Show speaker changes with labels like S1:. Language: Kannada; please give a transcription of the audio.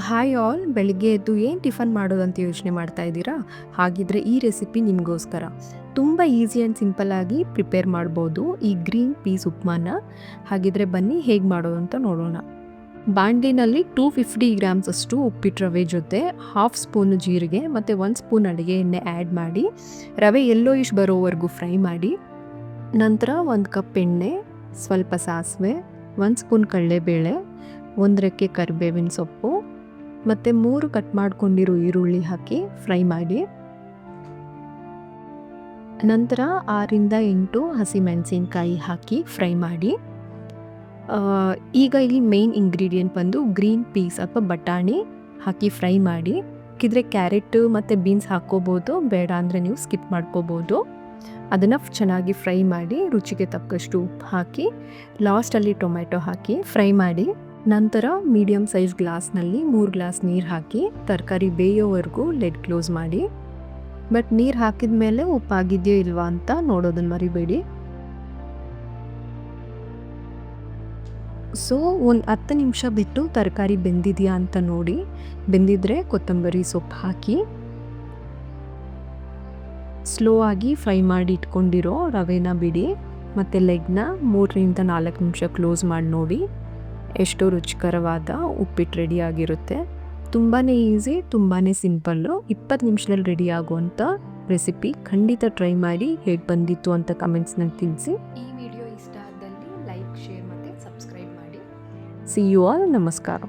S1: ಹಾಯ್ ಆಲ್, ಬೆಳಿಗ್ಗೆ ಎದ್ದು ಏನು ಟಿಫನ್ ಮಾಡೋದು ಅಂತ ಯೋಚನೆ ಮಾಡ್ತಾ ಇದ್ದೀರಾ? ಹಾಗಿದ್ರೆ ಈ ರೆಸಿಪಿ ನಿಮಗೋಸ್ಕರ. ತುಂಬ ಈಸಿ ಆ್ಯಂಡ್ ಸಿಂಪಲ್ಲಾಗಿ ಪ್ರಿಪೇರ್ ಮಾಡ್ಬೋದು ಈ ಗ್ರೀನ್ ಪೀಸ್ ಉಪ್ಮಾನ. ಹಾಗಿದ್ರೆ ಬನ್ನಿ ಹೇಗೆ ಮಾಡೋದು ಅಂತ ನೋಡೋಣ. ಬಾಣಲಿನಲ್ಲಿ 250 ಗ್ರಾಮ್ಸ್ ಅಷ್ಟು ಉಪ್ಪಿಟ್ಟು ರವೆ ಜೊತೆ ಹಾಫ್ ಸ್ಪೂನ್ ಜೀರಿಗೆ ಮತ್ತು 1 ಸ್ಪೂನ್ ಅಡುಗೆ ಎಣ್ಣೆ ಆ್ಯಡ್ ಮಾಡಿ ರವೆ ಯೆಲ್ಲೋಯಿಶ್ ಬರೋವರೆಗೂ ಫ್ರೈ ಮಾಡಿ. ನಂತರ 1 ಕಪ್ ಎಣ್ಣೆ, ಸ್ವಲ್ಪ ಸಾಸಿವೆ, 1 ಸ್ಪೂನ್ ಕಡಲೆಬೇಳೆ, 1 ರೆಕ್ಕೆ ಕರಿಬೇವಿನ ಸೊಪ್ಪು ಮತ್ತು 3 ಕಟ್ ಮಾಡ್ಕೊಂಡಿರೋ ಈರುಳ್ಳಿ ಹಾಕಿ ಫ್ರೈ ಮಾಡಿ. ನಂತರ 6ರಿಂದ 8 ಹಸಿಮೆಣಸಿನ್ಕಾಯಿ ಹಾಕಿ ಫ್ರೈ ಮಾಡಿ. ಈಗ ಇಲ್ಲಿ ಮೇನ್ ಇಂಗ್ರೀಡಿಯೆಂಟ್ ಬಂದು ಗ್ರೀನ್ ಪೀಸ್ ಅಥವಾ ಬಟಾಣಿ ಹಾಕಿ ಫ್ರೈ ಮಾಡಿ. ಹಾಕಿದ್ರೆ ಕ್ಯಾರೆಟ್ ಮತ್ತು ಬೀನ್ಸ್ ಹಾಕ್ಕೋಬೋದು, ಬೇಡ ಅಂದರೆ ನೀವು ಸ್ಕಿಪ್ ಮಾಡ್ಕೋಬೋದು. ಅದನ್ನು ಚೆನ್ನಾಗಿ ಫ್ರೈ ಮಾಡಿ ರುಚಿಗೆ ತಕ್ಕಷ್ಟು ಉಪ್ಪು ಹಾಕಿ ಲಾಸ್ಟಲ್ಲಿ ಟೊಮೆಟೊ ಹಾಕಿ ಫ್ರೈ ಮಾಡಿ. ನಂತರ ಮೀಡಿಯಮ್ ಸೈಜ್ ಗ್ಲಾಸ್ನಲ್ಲಿ 3 ಗ್ಲಾಸ್ ನೀರು ಹಾಕಿ ತರಕಾರಿ ಬೇಯೋವರೆಗೂ ಲೆಡ್ ಕ್ಲೋಸ್ ಮಾಡಿ. ಬಟ್ ನೀರು ಹಾಕಿದ ಮೇಲೆ ಉಪ್ಪಾಗಿದೆಯೋ ಇಲ್ವಾ ಅಂತ ನೋಡೋದನ್ನು ಮರಿಬೇಡಿ. ಸೊ ಒಂದು 10 ನಿಮಿಷ ಬಿಟ್ಟು ತರಕಾರಿ ಬೆಂದಿದೆಯಾ ಅಂತ ನೋಡಿ. ಬೆಂದಿದ್ರೆ ಕೊತ್ತಂಬರಿ ಸೊಪ್ಪು ಹಾಕಿ ಸ್ಲೋ ಆಗಿ ಫ್ರೈ ಮಾಡಿ ಇಟ್ಕೊಂಡಿರೋ ರವೆನ ಬಿಡಿ ಮತ್ತು ಲೆಗ್ನ 3ರಿಂದ 4 ನಿಮಿಷ ಕ್ಲೋಸ್ ಮಾಡಿ ನೋಡಿ. ಎಷ್ಟೋ ರುಚಿಕರವಾದ ಉಪ್ಪಿಟ್ಟು ರೆಡಿ ಆಗಿರುತ್ತೆ. ತುಂಬಾ ಈಸಿ, ತುಂಬಾ ಸಿಂಪಲ್ಲು. 20 ನಿಮಿಷದಲ್ಲಿ ರೆಡಿ ಆಗುವಂಥ ರೆಸಿಪಿ. ಖಂಡಿತ ಟ್ರೈ ಮಾಡಿ, ಹೇಗೆ ಬಂದಿತ್ತು ಅಂತ ಕಮೆಂಟ್ಸ್ನಲ್ಲಿ ತಿಳಿಸಿ. ಈ ವಿಡಿಯೋ ಇಷ್ಟ ಆದಲ್ಲಿ ಲೈಕ್, ಶೇರ್ ಮತ್ತು ಸಬ್ಸ್ಕ್ರೈಬ್ ಮಾಡಿ. See you all. ನಮಸ್ಕಾರ.